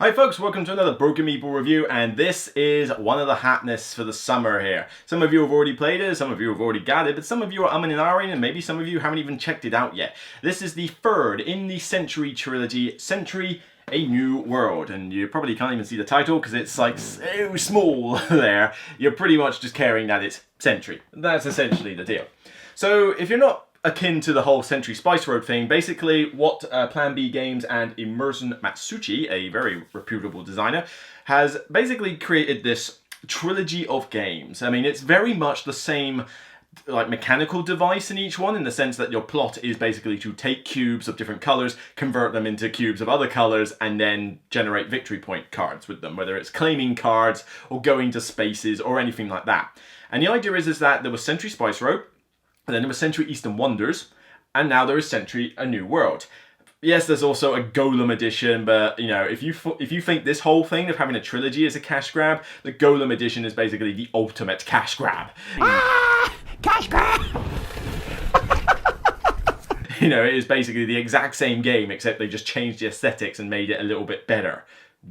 Hi folks, welcome to another Broken Meeple review, and this is one of the hotness for the summer here. Some of you have already played it, some of you have already got it, but some of you are umming and ahhing, and maybe some of you haven't even checked it out yet. This is the third in the Century trilogy, Century A New World, and you probably can't even see the title because it's like so small there. You're pretty much just caring that it's Century. That's essentially the deal. So if you're not akin to the whole Century Spice Road thing, basically what Plan B Games and Emerson Matsuuchi, a very reputable designer, has basically created this trilogy of games. I mean, it's very much the same like mechanical device in each one, in the sense that your plot is basically to take cubes of different colors, convert them into cubes of other colors, and then generate victory point cards with them, whether it's claiming cards or going to spaces or anything like that. And the idea is that there was Century Spice Road, and then there was Century Eastern Wonders, and now there is Century A New World. Yes, there's also a Golem edition, but you know, if you think this whole thing of having a trilogy is a cash grab, the Golem edition is basically the ultimate cash grab. Cash grab! You know, it is basically the exact same game, except they just changed the aesthetics and made it a little bit better.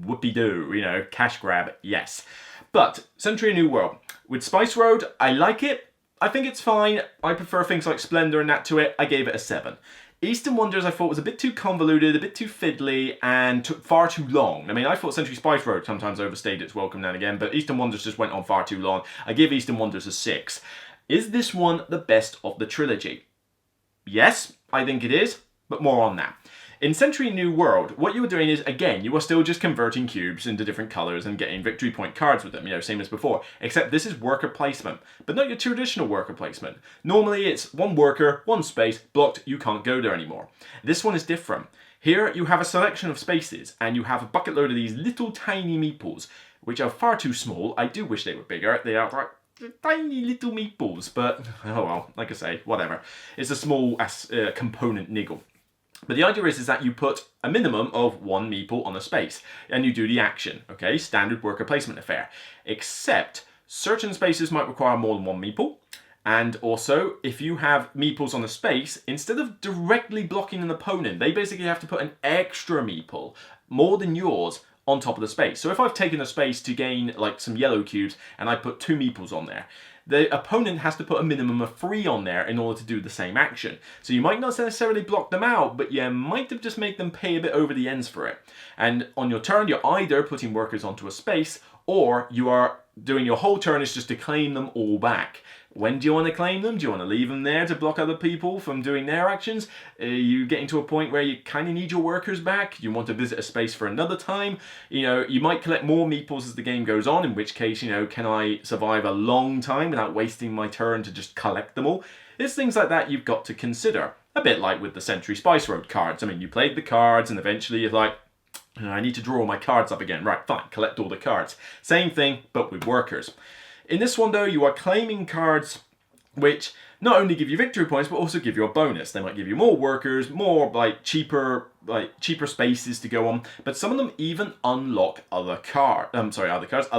Whoopie-doo, you know, cash grab, yes. But Century A New World. With Spice Road, I like it. I think it's fine. I prefer things like Splendor and that to it. I gave it a 7. Eastern Wonders I thought was a bit too convoluted, a bit too fiddly, and took far too long. I mean, I thought Century Spice Road sometimes overstayed its welcome now and again, but Eastern Wonders just went on far too long. I give Eastern Wonders a 6. Is this one the best of the trilogy? Yes, I think it is, but more on that. In Century New World, what you were doing is, again, you are still just converting cubes into different colours and getting victory point cards with them, you know, same as before. Except this is worker placement, but not your traditional worker placement. Normally it's one worker, one space, blocked, you can't go there anymore. This one is different. Here you have a selection of spaces, and you have a bucket load of these little tiny meeples, which are far too small. I do wish they were bigger. They are like tiny little meeples, but oh well, like I say, whatever. It's a small component niggle. But the idea is that you put a minimum of one meeple on a space, and you do the action, okay? Standard worker placement affair. Except certain spaces might require more than one meeple, and also if you have meeples on a space, instead of directly blocking an opponent, they basically have to put an extra meeple, more than yours, on top of the space. So if I've taken a space to gain like some yellow cubes, and I put 2 meeples on there, the opponent has to put a minimum of 3 on there in order to do the same action. So you might not necessarily block them out, but you might have just made them pay a bit over the ends for it. And on your turn, you're either putting workers onto a space, or you are doing your whole turn is just to claim them all back. When do you want to claim them? Do you want to leave them there to block other people from doing their actions? Are you getting to a point where you kind of need your workers back? You want to visit a space for another time? You know, you might collect more meeples as the game goes on, in which case, you know, can I survive a long time without wasting my turn to just collect them all? It's things like that you've got to consider. A bit like with the Century Spice Road cards. I mean, you played the cards and eventually you're like, I need to draw all my cards up again. Right, fine, collect all the cards. Same thing, but with workers. In this one though, you are claiming cards which not only give you victory points, but also give you a bonus. They might give you more workers, more cheaper spaces to go on, but some of them even unlock other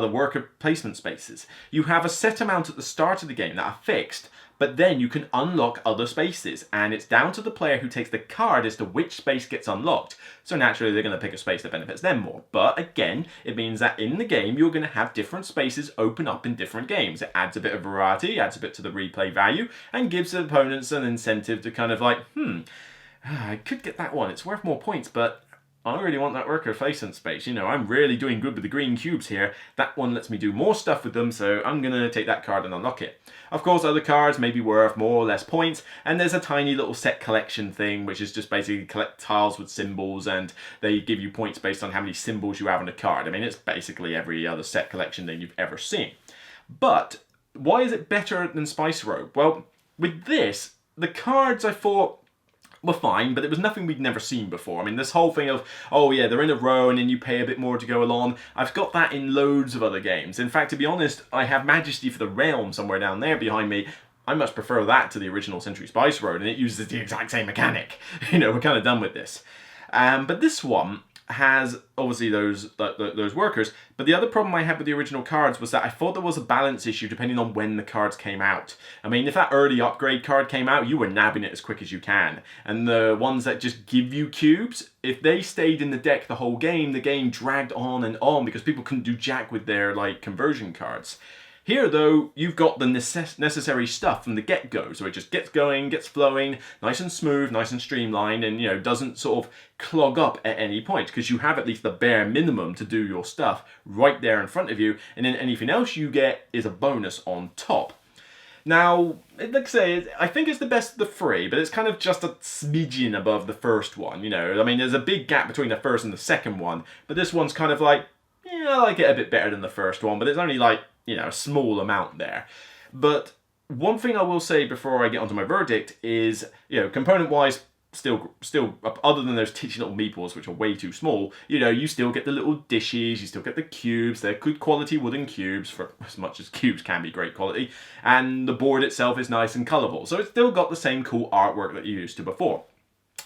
worker placement spaces. You have a set amount at the start of the game that are fixed, but then you can unlock other spaces, and it's down to the player who takes the card as to which space gets unlocked. So naturally they're going to pick a space that benefits them more. But again, it means that in the game you're going to have different spaces open up in different games. It adds a bit of variety, adds a bit to the replay value, and gives the opponents an incentive to kind of like, I could get that one, it's worth more points, but I really want that worker placement space. You know, I'm really doing good with the green cubes here. That one lets me do more stuff with them, so I'm going to take that card and unlock it. Of course, other cards may be worth more or less points, and there's a tiny little set collection thing, which is just basically collect tiles with symbols, and they give you points based on how many symbols you have on a card. I mean, it's basically every other set collection thing you've ever seen. But why is it better than Spice Road? Well, with this, the cards I thought were fine, but it was nothing we'd never seen before. I mean, this whole thing of, oh yeah, they're in a row and then you pay a bit more to go along, I've got that in loads of other games. In fact, to be honest, I have Majesty for the Realm somewhere down there behind me. I much prefer that to the original Century Spice Road, and it uses the exact same mechanic. You know, we're kind of done with this. But this one, has obviously those workers, but the other problem I had with the original cards was that I thought there was a balance issue depending on when the cards came out. I mean, if that early upgrade card came out, you were nabbing it as quick as you can, and the ones that just give you cubes, if they stayed in the deck the whole game, the game dragged on and on because people couldn't do jack with their like conversion cards. Here, though, you've got the necessary stuff from the get-go, so it just gets going, gets flowing, nice and smooth, nice and streamlined, and, you know, doesn't sort of clog up at any point, because you have at least the bare minimum to do your stuff right there in front of you, and then anything else you get is a bonus on top. Now, like I say, I think it's the best of the three, but it's kind of just a smidgen above the first one, you know. I mean, there's a big gap between the first and the second one, but this one's kind of like, yeah, I like it a bit better than the first one, but it's only like, you know, a small amount there. But one thing I will say before I get onto my verdict is, you know, component-wise, still, other than those teeny little meeples, which are way too small, you know, you still get the little dishes, you still get the cubes, they're good quality wooden cubes, for as much as cubes can be great quality, and the board itself is nice and colourful, so it's still got the same cool artwork that you used to before.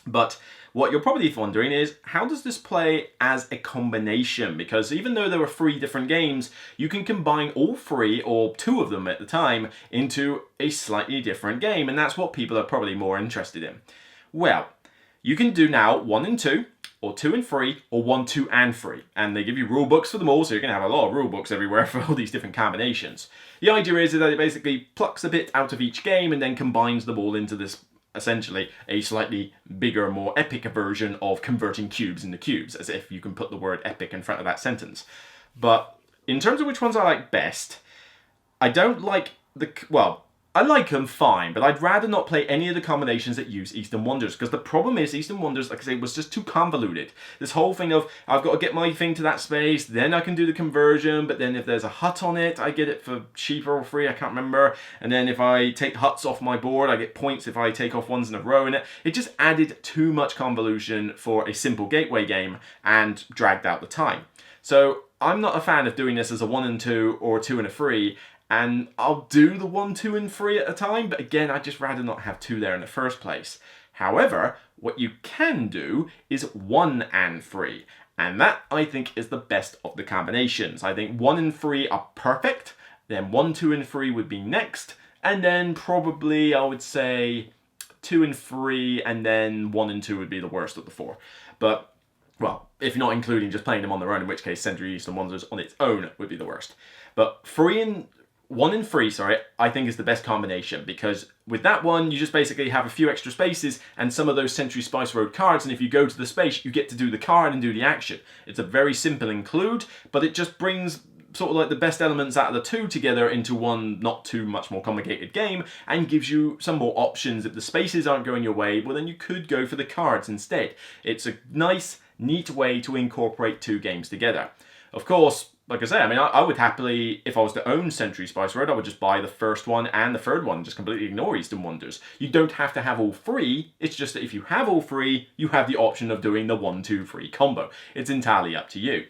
But what you're probably wondering is, how does this play as a combination? Because even though there were 3 different games, you can combine all 3, or 2 of them at the time, into a slightly different game, and that's what people are probably more interested in. Well, you can do now 1 and 2, or 2 and 3, or 1, 2, and 3. And they give you rule books for them all, so you're going to have a lot of rule books everywhere for all these different combinations. The idea is that it basically plucks a bit out of each game and then combines them all into this, essentially, a slightly bigger, more epic version of converting cubes into cubes, as if you can put the word epic in front of that sentence. But in terms of which ones I like best, I don't like well, I like them fine, but I'd rather not play any of the combinations that use Eastern Wonders, because the problem is Eastern Wonders, like I say, was just too convoluted. This whole thing of, I've got to get my thing to that space, then I can do the conversion, but then if there's a hut on it, I get it for cheaper or free, I can't remember, and then if I take huts off my board, I get points if I take off ones in a row in it. It just added too much convolution for a simple gateway game, and dragged out the time. So, I'm not a fan of doing this as a 1 and 2, or 2 and a 3, and I'll do the 1, 2, and 3 at a time, but again, I'd just rather not have 2 there in the first place. However, what you can do is 1 and 3, and that, I think, is the best of the combinations. I think 1 and 3 are perfect, then 1, 2, and 3 would be next, and then probably, I would say, 2 and 3, and then 1 and 2 would be the worst of the 4. But, well, if you're not including just playing them on their own, in which case Century Eastern Wonders on its own would be the worst. But 1 and 3, I think is the best combination, because with that one, you just basically have a few extra spaces and some of those Century Spice Road cards, and if you go to the space, you get to do the card and do the action. It's a very simple include, but it just brings sort of like the best elements out of the 2 together into one not too much more complicated game, and gives you some more options. If the spaces aren't going your way, well then you could go for the cards instead. It's a nice, neat way to incorporate 2 games together. Of course, like I say, I mean, I would happily, if I was to own Century Spice Road, I would just buy the first one and the third one, just completely ignore Eastern Wonders. You don't have to have all 3, it's just that if you have all 3, you have the option of doing the 1, 2, 3 combo. It's entirely up to you.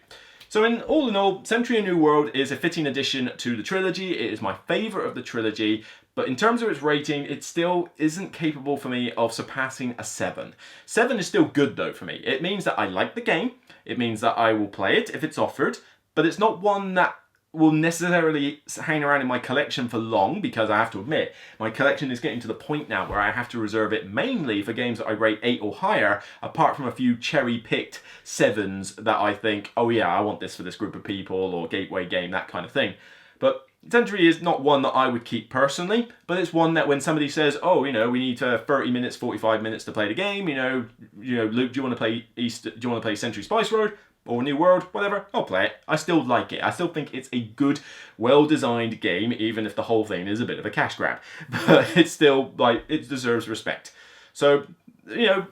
So all in all, Century: A New World is a fitting addition to the trilogy. It is my favourite of the trilogy, but in terms of its rating, it still isn't capable for me of surpassing a 7. 7 is still good though for me. It means that I like the game, it means that I will play it if it's offered, but it's not one that will necessarily hang around in my collection for long, because I have to admit, my collection is getting to the point now where I have to reserve it mainly for games that I rate 8 or higher, apart from a few cherry-picked 7s that I think, oh yeah, I want this for this group of people, or gateway game, that kind of thing. But Century is not one that I would keep personally, but it's one that when somebody says, oh, you know, we need 30 minutes, 45 minutes to play the game, you know, Luke, do you want to play Century Spice Road? Or New World, whatever, I'll play it. I still like it. I still think it's a good, well-designed game, even if the whole thing is a bit of a cash grab. But it's still, like, it deserves respect. So, you know,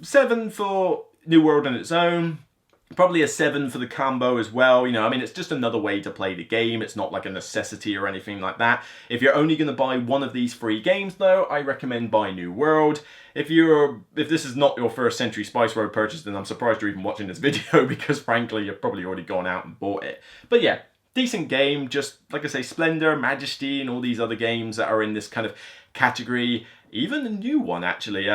7 for New World on its own. Probably a 7 for the combo as well. You know, I mean, it's just another way to play the game. It's not like a necessity or anything like that. If you're only going to buy one of these 3 games, though, I recommend buy New World. If this is not your first Century Spice Road purchase, then I'm surprised you're even watching this video, because frankly, you've probably already gone out and bought it. But yeah, decent game. Just, like I say, Splendor, Majesty, and all these other games that are in this kind of category. Even the new one, actually.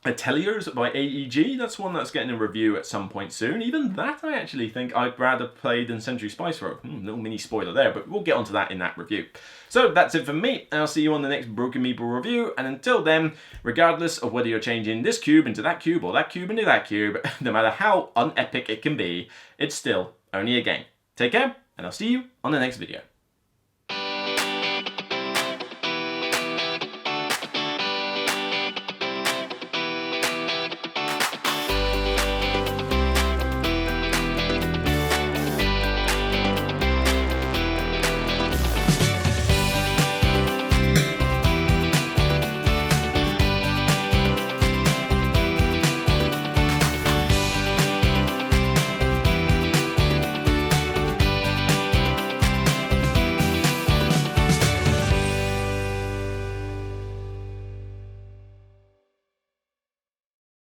Ateliers by AEG, that's one that's getting a review at some point soon. Even that I actually think I'd rather play than Century Spice Road. Little mini spoiler there, but we'll get onto that in that review. So that's it from me. I'll see you on the next Broken Meeple review, and until then, regardless of whether you're changing this cube into that cube or that cube into that cube, no matter how unepic it can be, it's still only a game. Take care, and I'll see you on the next video.